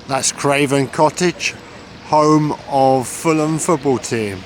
That's Craven Cottage, home of Fulham football team.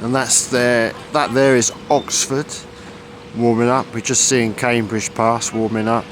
And that there is Oxford warming up. We're just seeing Cambridge pass warming up.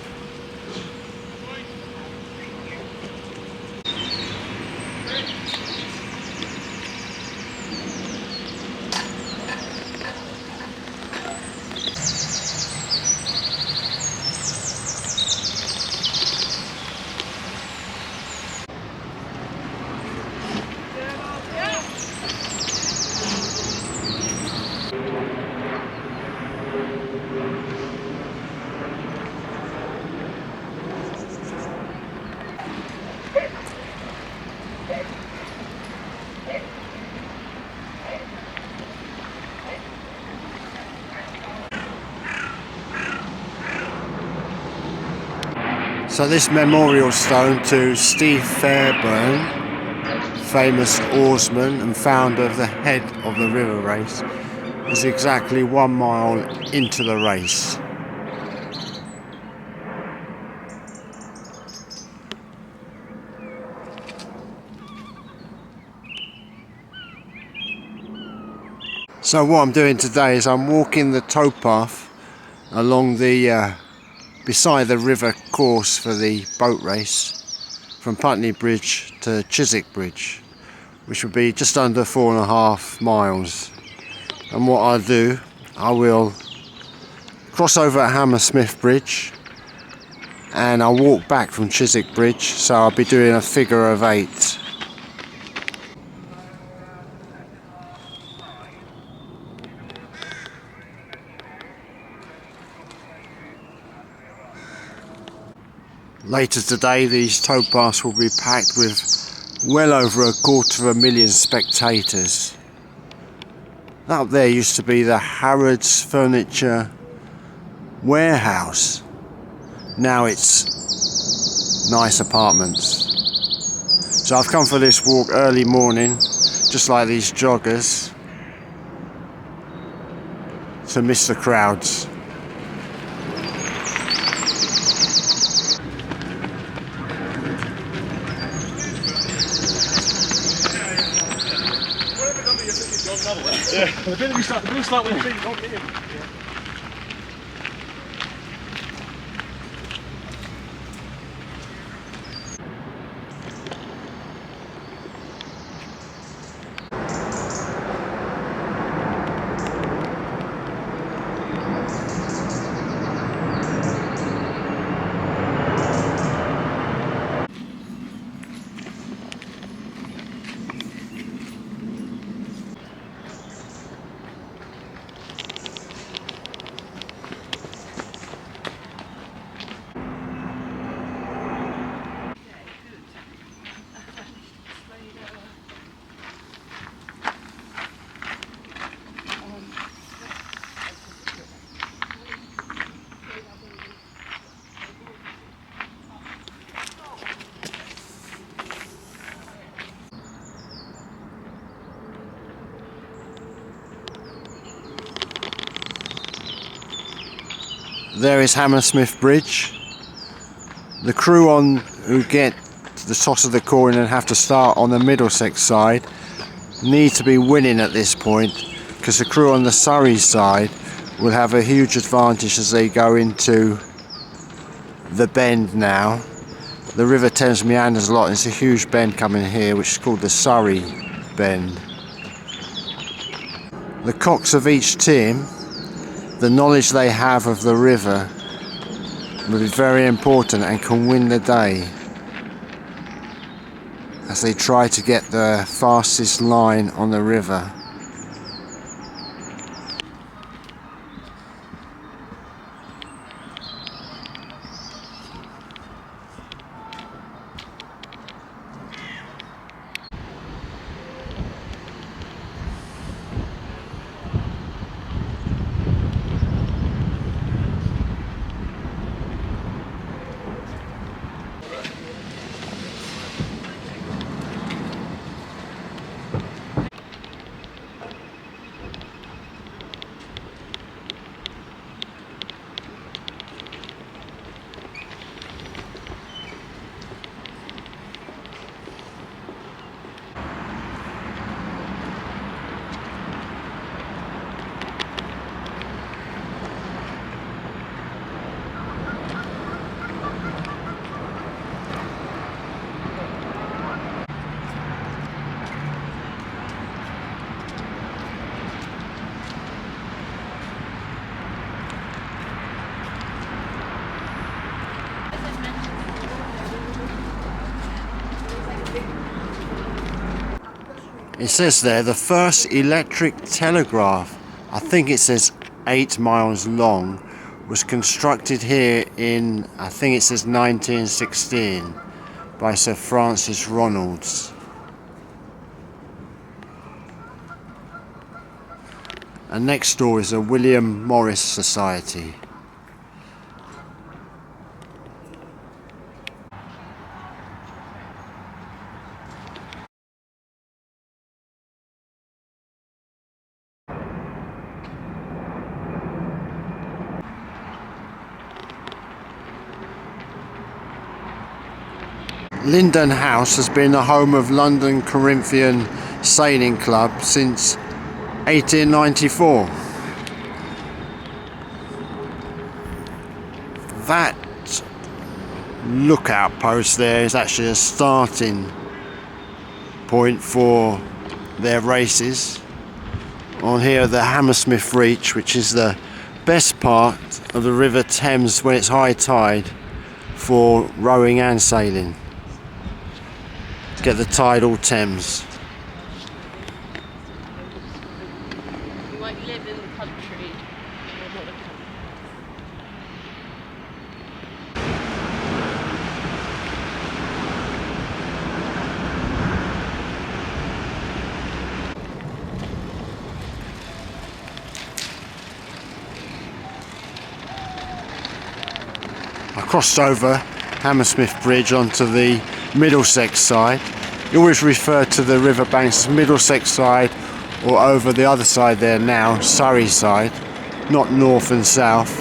So this memorial stone to Steve Fairburn, famous oarsman and founder of the head of the river race, is exactly 1 mile into the race. So what I'm doing today is I'm walking the towpath along the beside the river course for the boat race from Putney Bridge to Chiswick Bridge, which would be just under 4.5 miles. And what I'll do, I will cross over at Hammersmith Bridge and I'll walk back from Chiswick Bridge, so I'll be doing a figure of 8. Later today, these towpaths will be packed with well over 250,000 spectators. Up there used to be the Harrods Furniture Warehouse. Now it's nice apartments. So I've come for this walk early morning, just like these joggers, to miss the crowds. Yeah, the bit we start with the feet, not here. There is Hammersmith Bridge. The crew who get to the toss of the coin and have to start on the Middlesex side need to be winning at this point, because the crew on the Surrey side will have a huge advantage as they go into the bend now. The River Thames meanders a lot, and it's a huge bend coming here which is called the Surrey Bend. The cocks of each team, the knowledge they have of the river will be very important and can win the day. as they try to get the fastest line on the river. It says there, the first electric telegraph, I think it says 8 miles long, was constructed here in, I think it says 1916, by Sir Francis Ronalds. And next door is a William Morris Society. Linden House has been the home of London Corinthian Sailing Club since 1894. That lookout post there is actually a starting point for their races. On here, the Hammersmith Reach, which is the best part of the River Thames when it's high tide for rowing and sailing. Get the tidal Thames. You might live in the country or not a country. I crossed over Hammersmith Bridge onto the Middlesex side. You always refer to the riverbanks as Middlesex side, or over the other side there now, Surrey side, not north and south,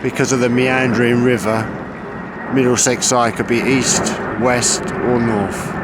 because of the meandering river. Middlesex side could be east, west or north.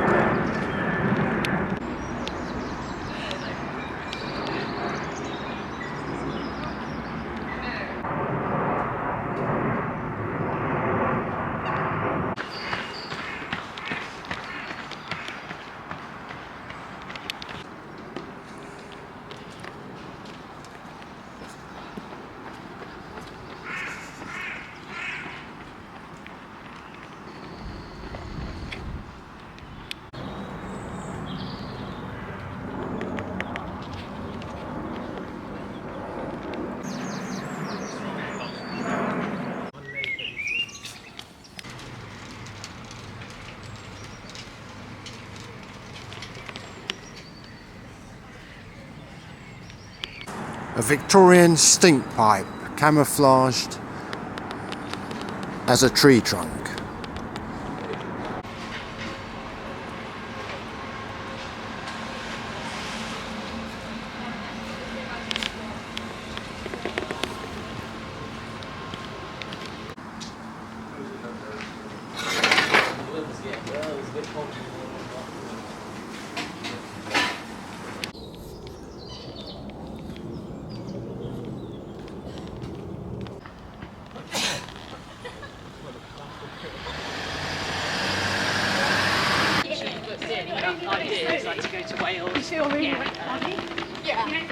A Victorian stink pipe, camouflaged as a tree trunk. Ideas like to go to Wales. You feel really funny? Yeah.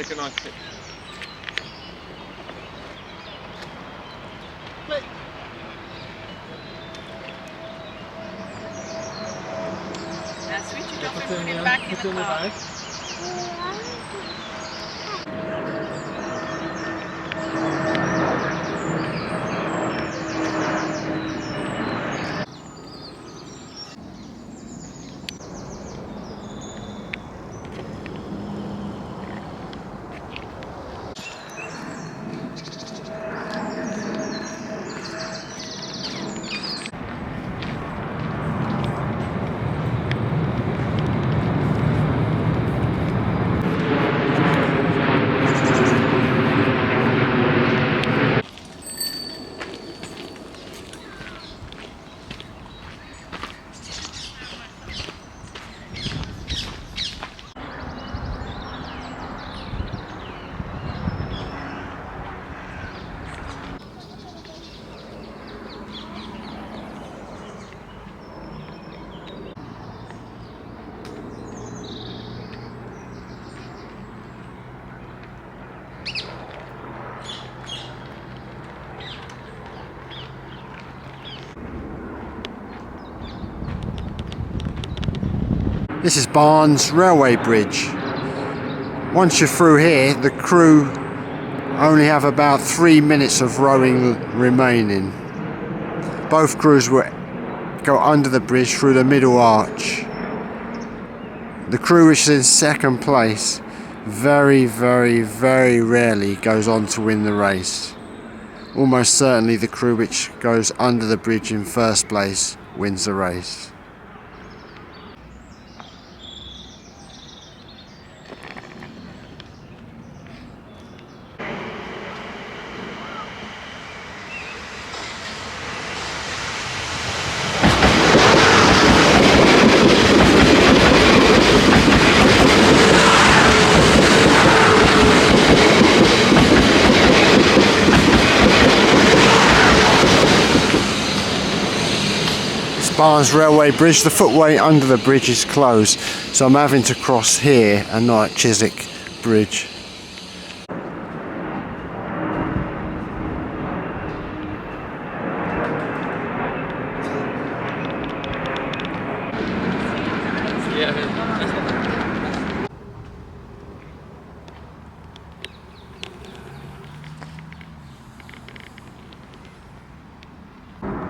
take a nice pic. Now switch it off and put it back in the car. This is Barnes Railway Bridge. Once you're through here, the crew only have about 3 minutes of rowing remaining. Both crews will go under the bridge through the middle arch. The crew which is in second place very rarely goes on to win the race. Almost certainly the crew which goes under the bridge in first place wins the race. Barnes Railway Bridge, the footway under the bridge is closed, so I'm having to cross here and not at Chiswick Bridge.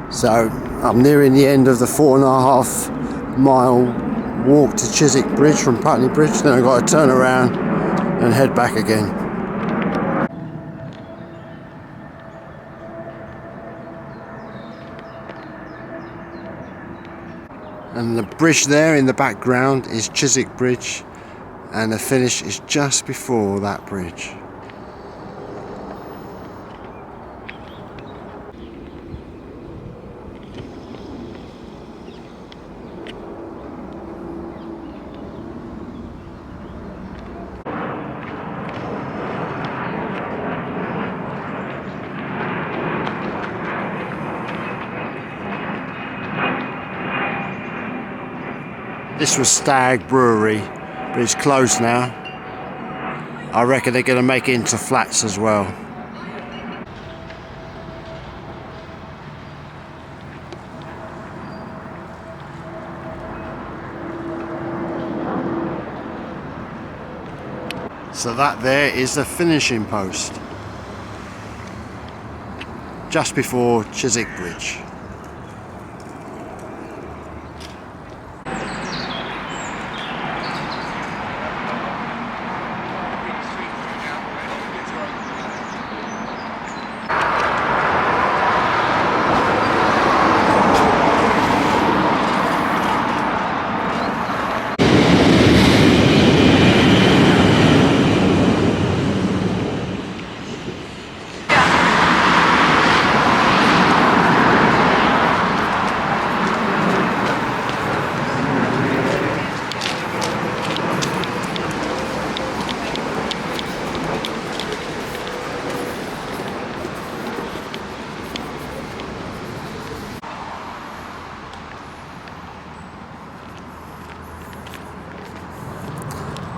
So I'm nearing the end of the 4.5 mile walk to Chiswick Bridge from Putney Bridge. Then I've got to turn around and head back again. And the bridge there in the background is Chiswick Bridge, and the finish is just before that bridge. This was Stag Brewery, but it's closed now. I reckon they're going to make it into flats as well. So that there is the finishing post, just before Chiswick Bridge.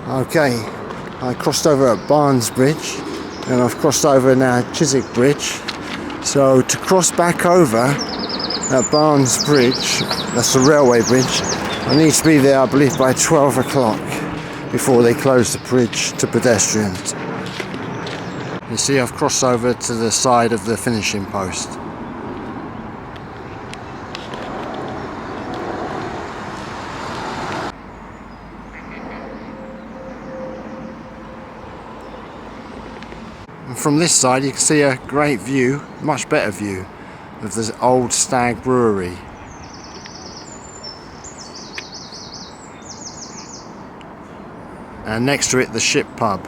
Okay, I crossed over at Barnes Bridge and I've crossed over now Chiswick Bridge. So to cross back over at Barnes Bridge, that's the railway bridge, I need to be there I believe by 12 o'clock before they close the bridge to pedestrians. You see I've crossed over to the side of the finishing post. And from this side you can see a great view, much better view, of the old Stag Brewery. And next to it the Ship Pub.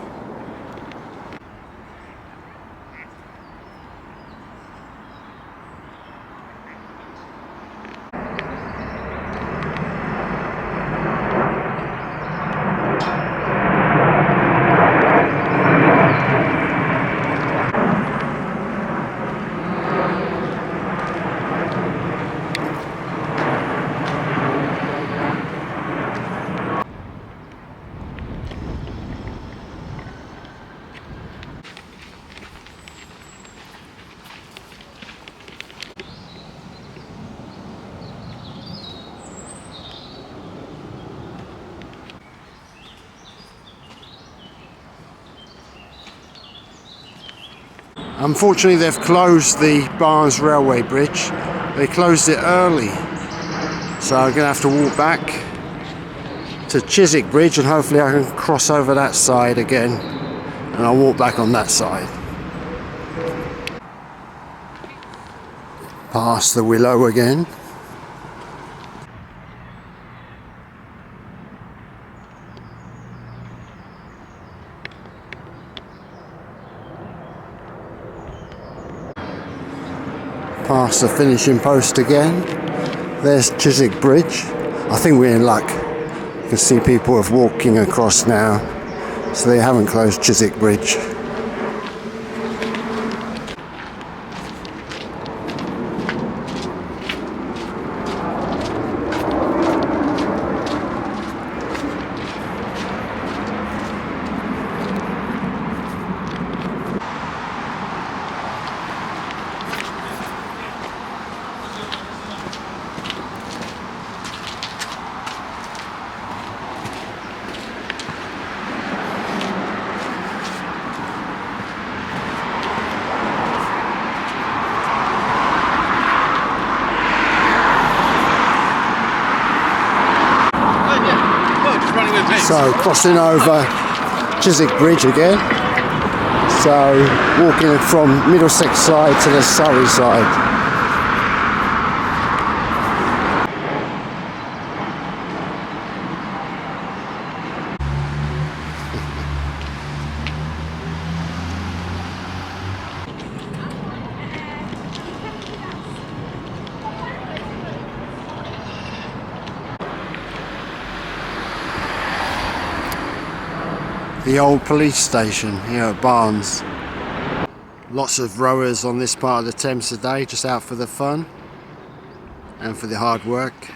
Unfortunately they've closed the Barnes Railway Bridge. They closed it early. So I'm going to have to walk back to Chiswick Bridge and hopefully I can cross over that side again and I'll walk back on that side. Past the Willow again. Past the finishing post again. There's Chiswick Bridge. I think we're in luck. You can see people are walking across now, so they haven't closed Chiswick Bridge. So crossing over Chiswick Bridge again. So walking from Middlesex side to the Surrey side. The old police station here at Barnes. Lots of rowers on this part of the Thames today, just out for the fun and for the hard work.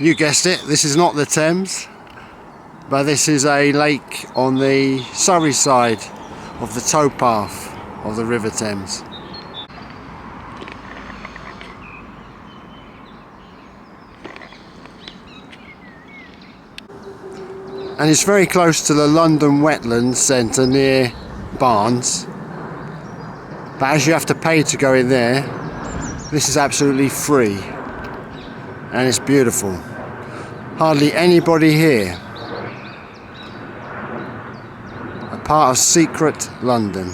You guessed it, this is not the Thames, but this is a lake on the Surrey side of the towpath of the River Thames. And it's very close to the London Wetlands Centre near Barnes. But as you have to pay to go in there, this is absolutely free. And it's beautiful. Hardly anybody here. A part of secret London.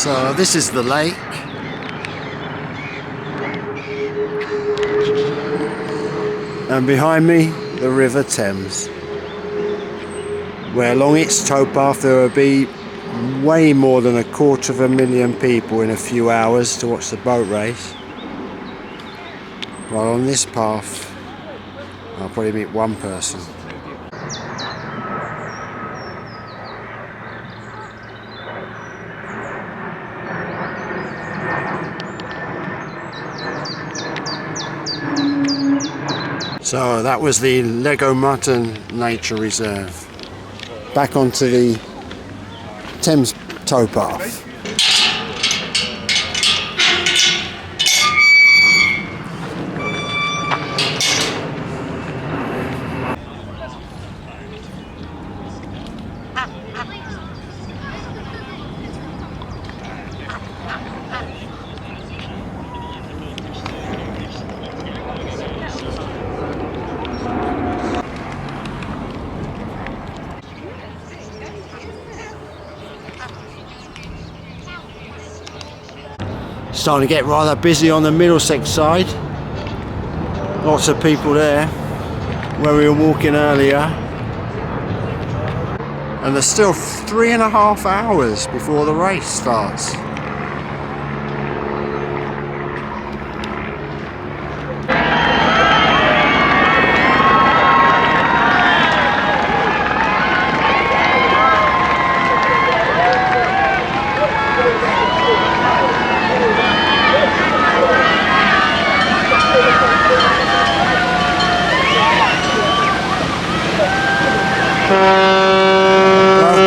So this is the lake. And behind me, the River Thames, where along its towpath there will be way more than 250,000 people in a few hours to watch the boat race. While on this path, I'll probably meet one person. So that was the Lego Mutton Nature Reserve. Back onto the Thames towpath. Starting to get rather busy on the Middlesex side. Lots of people there where we were walking earlier. And there's still 3.5 hours before the race starts.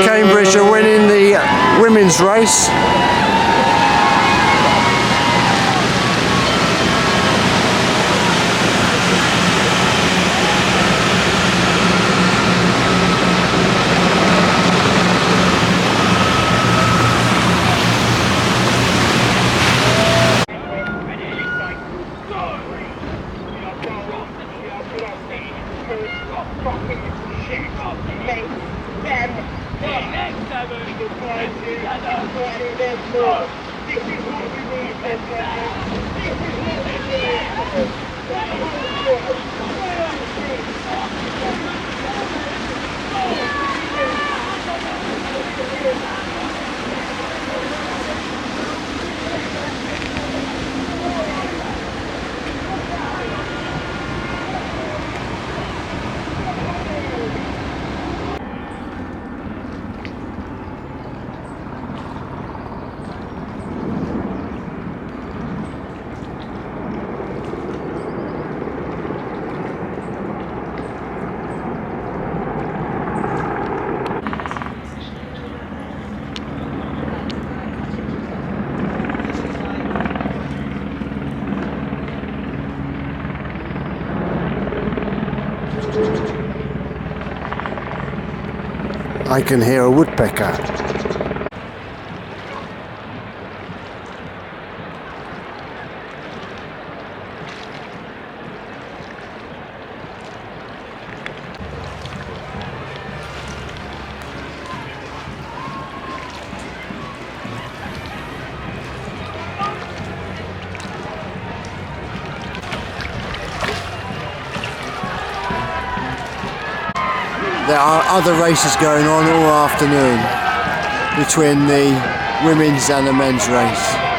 Cambridge are winning the women's race. I can hear a woodpecker. there are other races going on all afternoon between the women's and the men's race.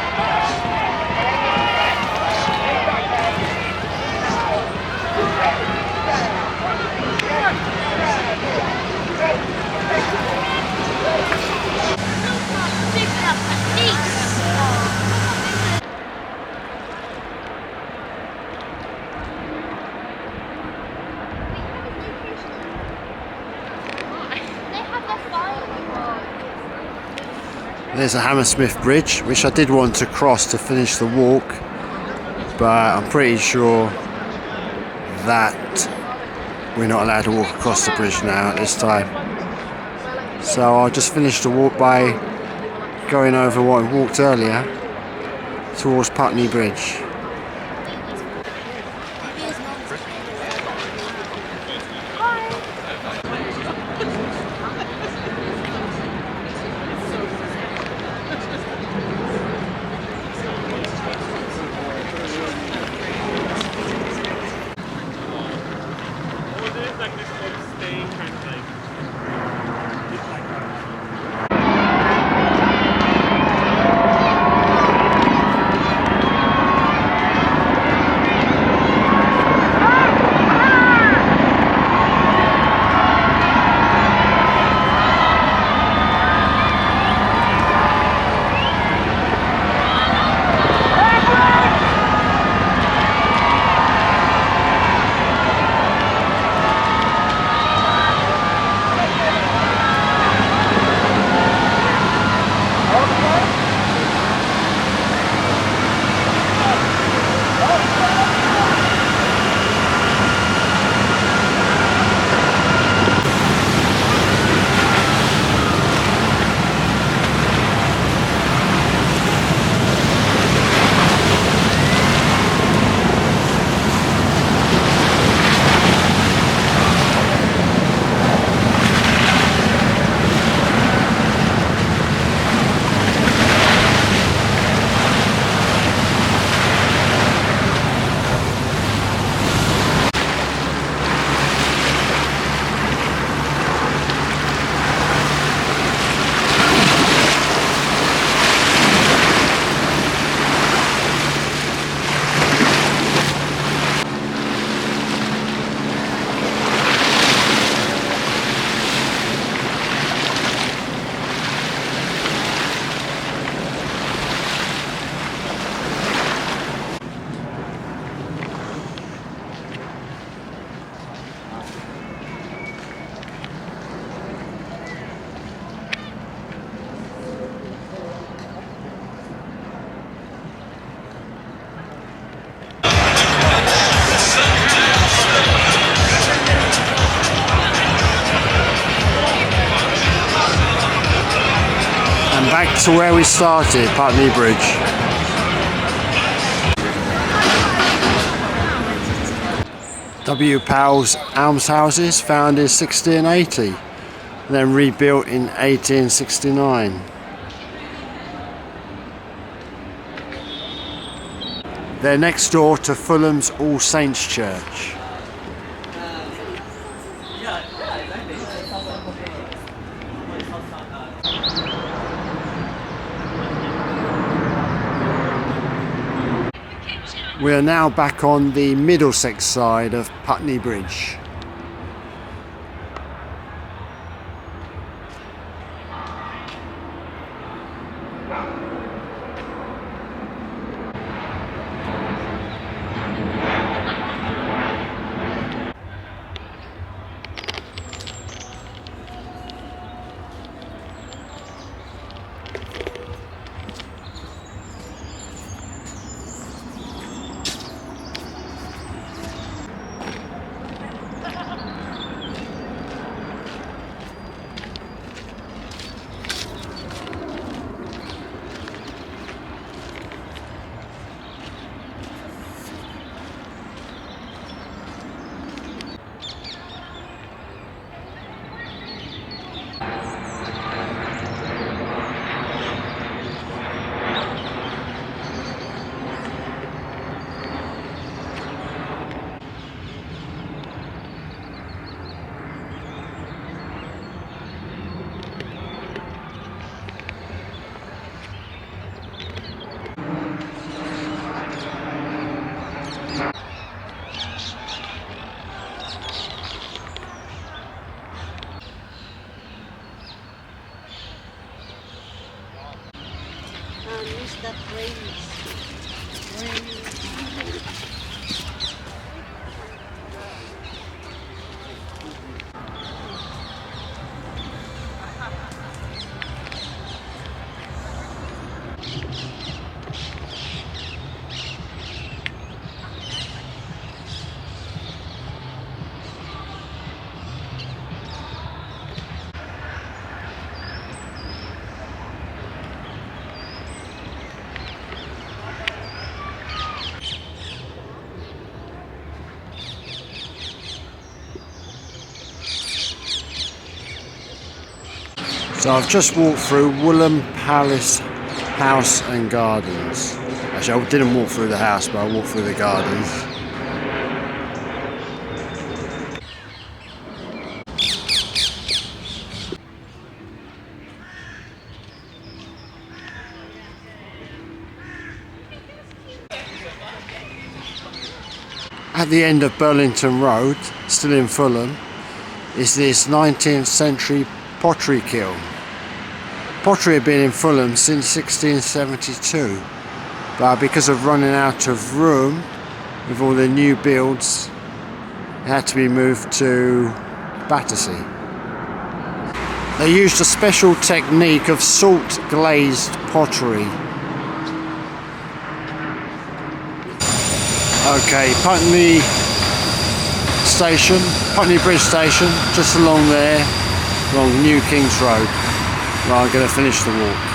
There's a Hammersmith Bridge, which I did want to cross to finish the walk, but I'm pretty sure that we're not allowed to walk across the bridge now at this time. So I'll just finish the walk by going over what I walked earlier towards Putney Bridge. Back to where we started, Putney Bridge. W. Powell's almshouses, founded in 1680, then rebuilt in 1869. They're next door to Fulham's All Saints Church. We are now back on the Middlesex side of Putney Bridge. miss that race. So I've just walked through Woolham Palace House and Gardens. Actually, I didn't walk through the house, but I walked through the gardens. At the end of Burlington Road, still in Fulham, is this 19th century pottery kiln. Pottery had been in Fulham since 1672, but because of running out of room with all the new builds, it had to be moved to Battersea. They used a special technique of salt glazed pottery. Okay, Putney Station, Putney Bridge Station, just along there, along New King's Road. Well, I'm going to finish the walk.